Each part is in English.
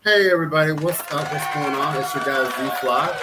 Hey everybody, what's up? What's going on? It's your guy Z Fly.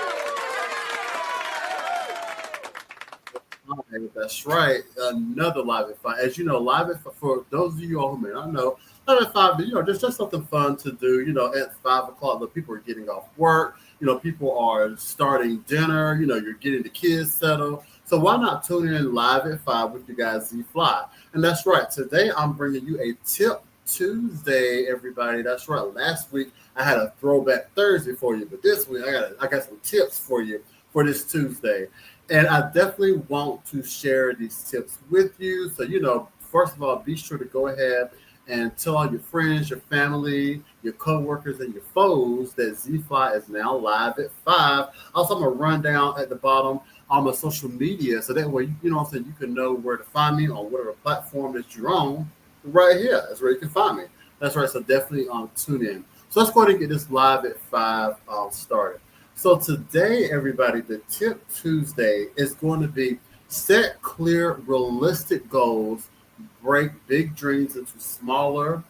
Hi, that's right. Another live at five. As you know, live at for those of you all who may not know, live at five. Just something fun to do. At 5 o'clock, the people are getting off work. People are starting dinner. You're getting the kids settled. So why not tune in live at five with you guys Z Fly? And that's right. Today I'm bringing you a tip Tuesday, everybody. That's right. Last week I had a throwback Thursday for you, but this week I got some tips for you for this Tuesday. And I definitely want to share these tips with you. So, first of all, be sure to go ahead and tell all your friends, your family, your coworkers, and your foes that Z-Fly is now live at 5. Also, I'm going to run down at the bottom on my social media. So that way, what I'm saying, you can know where to find me on whatever platform that you're on. Right here, that's where you can find me. That's right. So definitely tune in. So let's go ahead and get this live at 5 started. So today, everybody, the tip Tuesday is going to be set clear, realistic goals, break big dreams into smaller,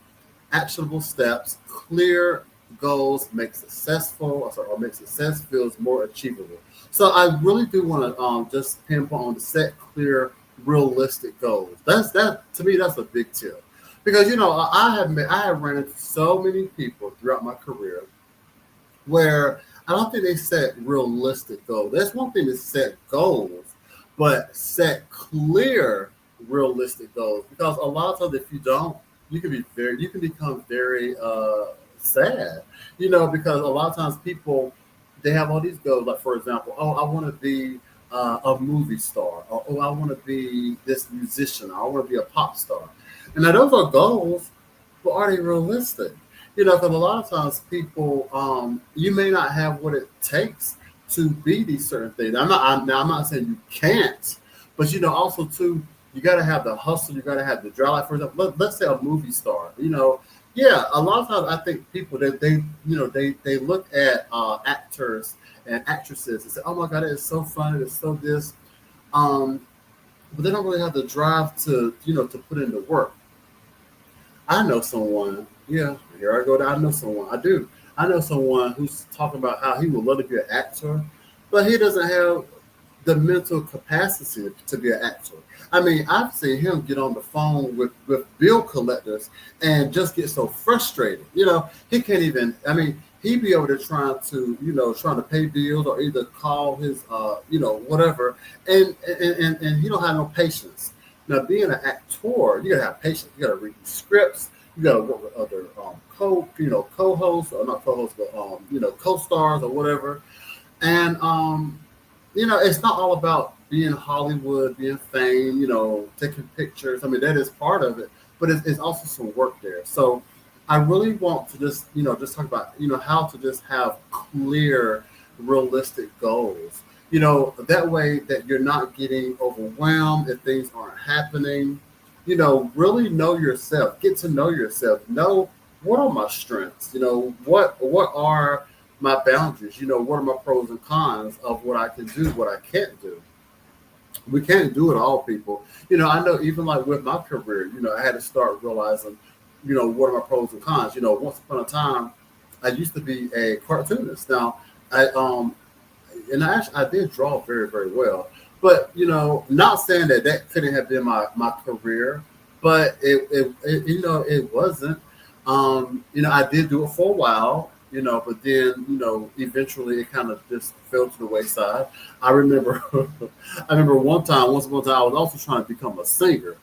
actionable steps. Clear goals make make success feels more achievable. So I really do want to just pinpoint on the set clear, realistic goals. That to me, that's a big tip because I have ran into so many people throughout my career where I don't think they set realistic goals. That's one thing to set goals, but set clear realistic goals. Because a lot of times if you don't, you can become very sad. Because a lot of times people they have all these goals, like for example, oh, I want to be a movie star, or oh, I want to be this musician, or I want to be a pop star. And now those are goals, but are they realistic? Because a lot of times people, you may not have what it takes to be these certain things. I'm not saying you can't, but also too, you got to have the hustle. You got to have the drive. Like for example, let's say a movie star. Yeah, a lot of times I think people that they look at actors and actresses and say, oh my God, it is so fun. It's so this. Um, but they don't really have the drive to put in the work. I know someone. Yeah, here I go. I know someone. I do. I know someone who's talking about how he would love to be an actor, but he doesn't have the mental capacity to be an actor. I mean, I've seen him get on the phone with bill collectors and just get so frustrated. He can't even. I mean, he'd be over there trying to pay bills or either call his, whatever, and he don't have no patience. Now, being an actor, you gotta have patience. You gotta read scripts. You gotta work with other co-hosts or not co-hosts, but co-stars or whatever. And it's not all about being Hollywood, being fame, taking pictures. I mean, that is part of it, but it's also some work there. So I really want to just talk about, how to just have clear, realistic goals. That way that you're not getting overwhelmed if things aren't happening. Really know yourself, get to know yourself, know what are my strengths, what are my boundaries, what are my pros and cons of what I can do, what I can't do. We can't do it all, people. I know even like with my career, I had to start realizing, what are my pros and cons. Once upon a time, I used to be a cartoonist. Now, I did draw very, very well. But not saying that that couldn't have been my career, but it wasn't. I did do it for a while, but then eventually it kind of just fell to the wayside. I remember, once upon a time, I was also trying to become a singer.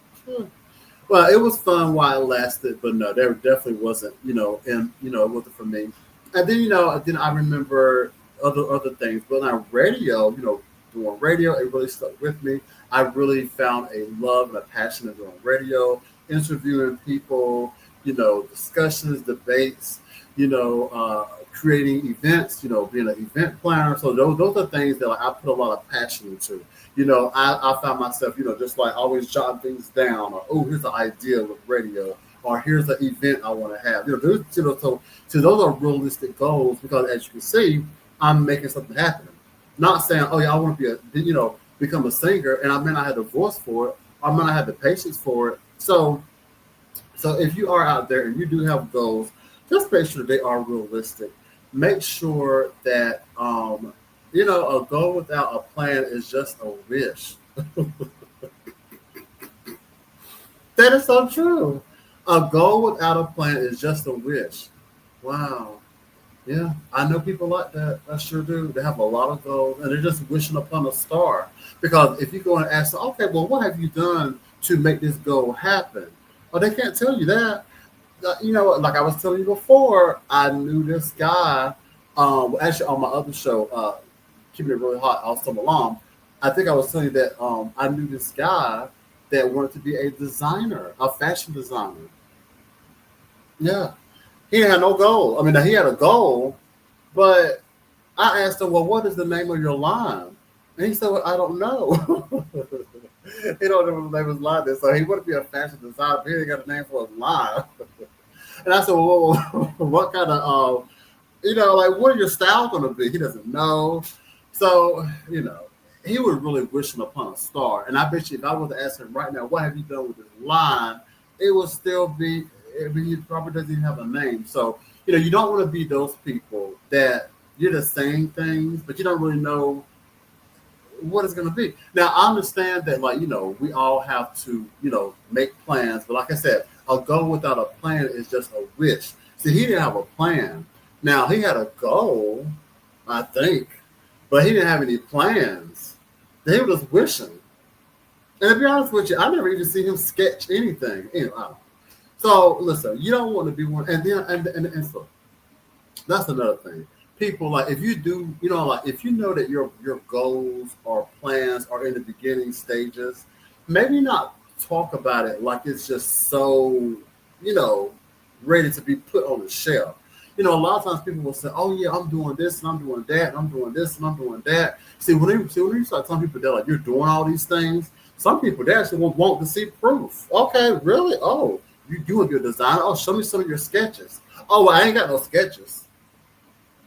Well, it was fun while it lasted, but no, there definitely wasn't, and it wasn't for me. And then then I remember other things, but now radio, doing radio, it really stuck with me. I really found a love and a passion of doing radio, interviewing people, discussions, debates, creating events, being an event planner. So those are things that like, I put a lot of passion into. I found myself, just like always jotting things down, or oh, here's an idea with radio, or here's an event I want to have. So those are realistic goals because as you can see, I'm making something happen. Not saying, oh yeah, I want to be become a singer, and I may not have the voice for it, or I may not have the patience for it. So if you are out there and you do have goals, just make sure they are realistic. Make sure that a goal without a plan is just a wish. That is so true. A goal without a plan is just a wish. Wow. Yeah, I know people like that. I sure do. They have a lot of goals and they're just wishing upon a star. Because if you go and ask them, okay, well, what have you done to make this goal happen? Well, they can't tell you that. Like I was telling you before, I knew this guy. Actually, on my other show, keeping it really hot, all summer long. I think I was telling you that I knew this guy that wanted to be a designer, a fashion designer. Yeah, he had no goal. I mean, he had a goal, but I asked him, "Well, what is the name of your line?" And he said, "Well, I don't know." He don't know what the name of his line is. So he wanted to be a fashion designer, but he didn't got a name for his line. And I said, "Well, what kind of like, what are your style going to be?" He doesn't know. So, he was really wishing upon a star. And I bet you if I was to ask him right now, what have you done with this line? It would still be, I mean, he probably doesn't even have a name. So, you don't want to be those people that you're just saying things, but you don't really know what it's going to be. Now, I understand that, like, we all have to, make plans. But like I said, a goal without a plan is just a wish. See, he didn't have a plan. Now, he had a goal, I think, but he didn't have any plans. He was just wishing. And to be honest with you, I never even see him sketch anything. So, listen, you don't want to be one. And then, and so that's another thing. People like if you do, like if you know that your goals or plans are in the beginning stages, maybe not talk about it like it's just so, you know, ready to be put on the shelf. A lot of times people will say, "Oh yeah, I'm doing this and I'm doing that, and I'm doing this and I'm doing that." When you start telling people that like you're doing all these things, some people they actually want to see proof. Okay, really? Oh, you want to be a designer? Oh, show me some of your sketches. Oh, well, I ain't got no sketches.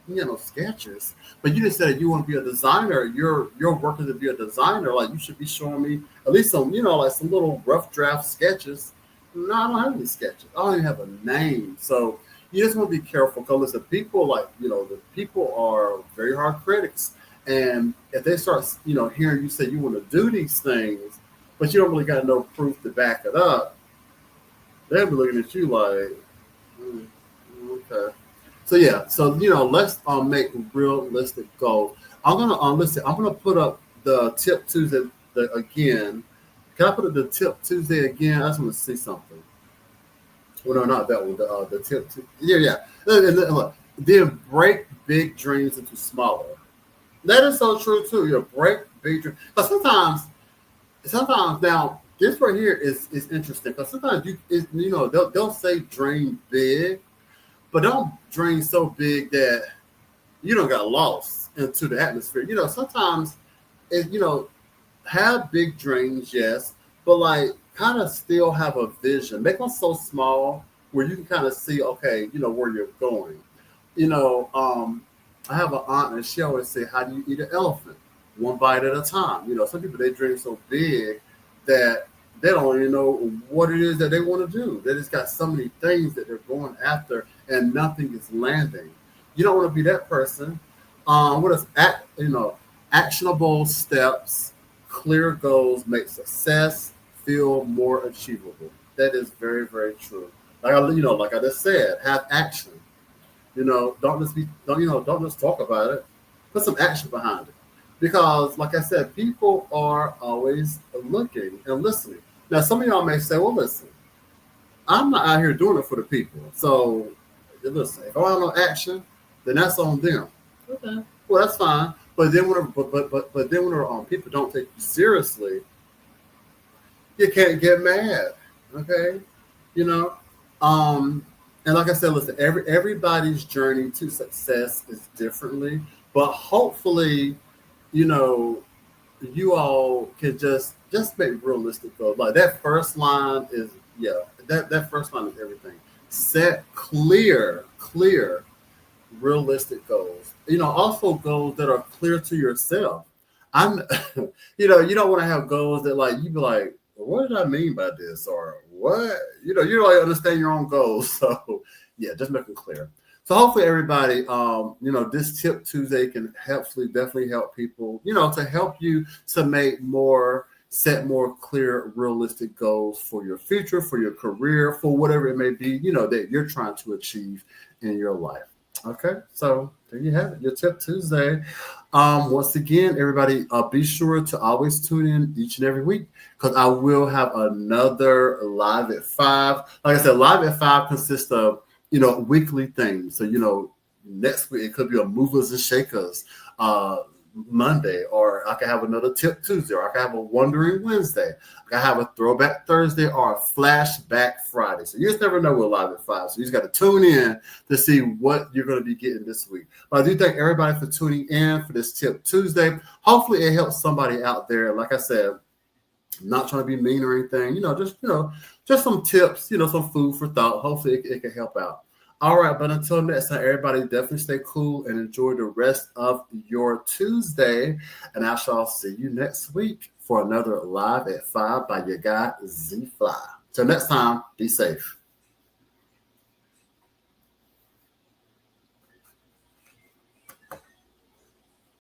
No sketches. But you just said you want to be a designer. You're working to be a designer. Like you should be showing me at least some, like some little rough draft sketches. No, I don't have any sketches. I don't even have a name. So you just want to be careful because listen, people the people are very hard critics. And if they start, hearing you say you want to do these things, but you don't really got no proof to back it up, they'll be looking at you like, "Hmm, okay." So yeah, so let's make realistic goals. I'm gonna listen. I'm gonna put up the tip Tuesday again. Can I put up the tip Tuesday again? I just want to see something. Well, no, not that one. The tip. Yeah, yeah. Look, then break big dreams into smaller. That is so true too. Break big dreams. But sometimes now this right here is interesting because sometimes they'll say dream big, but don't dream so big that you don't got lost into the atmosphere. Sometimes it, have big dreams, yes, but like kind of still have a vision. Make them so small where you can kind of see, okay, where you're going. I have an aunt and she always say, "How do you eat an elephant? One bite at a time." Some people they dream so big that they don't even know what it is that they want to do. They just got so many things that they're going after and nothing is landing. You don't want to be that person. What is actionable steps, clear goals make success feel more achievable. That is very, very true. Like I just said, have action. Don't just talk about it. Put some action behind it. Because, like I said, people are always looking and listening. Now, some of y'all may say, "Well, listen, I'm not out here doing it for the people. So, listen, if I want no action, then that's on them." Okay, well, that's fine. But then when people don't take you seriously, you can't get mad. Okay, you know. Um, and like I said, listen, everybody's journey to success is differently, but hopefully, you know, you all can just make realistic goals. Like that first line is yeah, that first line is everything. Set clear, realistic goals. Also goals that are clear to yourself. I'm you don't want to have goals that like you be like, "What did I mean by this?" or what? You don't really understand your own goals. So Yeah, just make them clear. So hopefully everybody, this Tip Tuesday can definitely help people, to help you to set more clear, realistic goals for your future, for your career, for whatever it may be, that you're trying to achieve in your life. Okay, so there you have it, your Tip Tuesday. Once again, everybody, be sure to always tune in each and every week because I will have another Live at 5. Like I said, Live at 5 consists of, weekly things. So, next week it could be a movers and shakers Monday, or I can have another Tip Tuesday, or I can have a Wondering Wednesday. I can have a Throwback Thursday or a Flashback Friday. So you just never know with Live at 5. So you just got to tune in to see what you're going to be getting this week. But I do thank everybody for tuning in for this Tip Tuesday. Hopefully it helps somebody out there. Like I said, I'm not trying to be mean or anything, just some tips, some food for thought. Hopefully it can help out. All right, but until next time, everybody definitely stay cool and enjoy the rest of your Tuesday. And I shall see you next week for another Live at 5 by your guy, Z Fly. Till next time, be safe.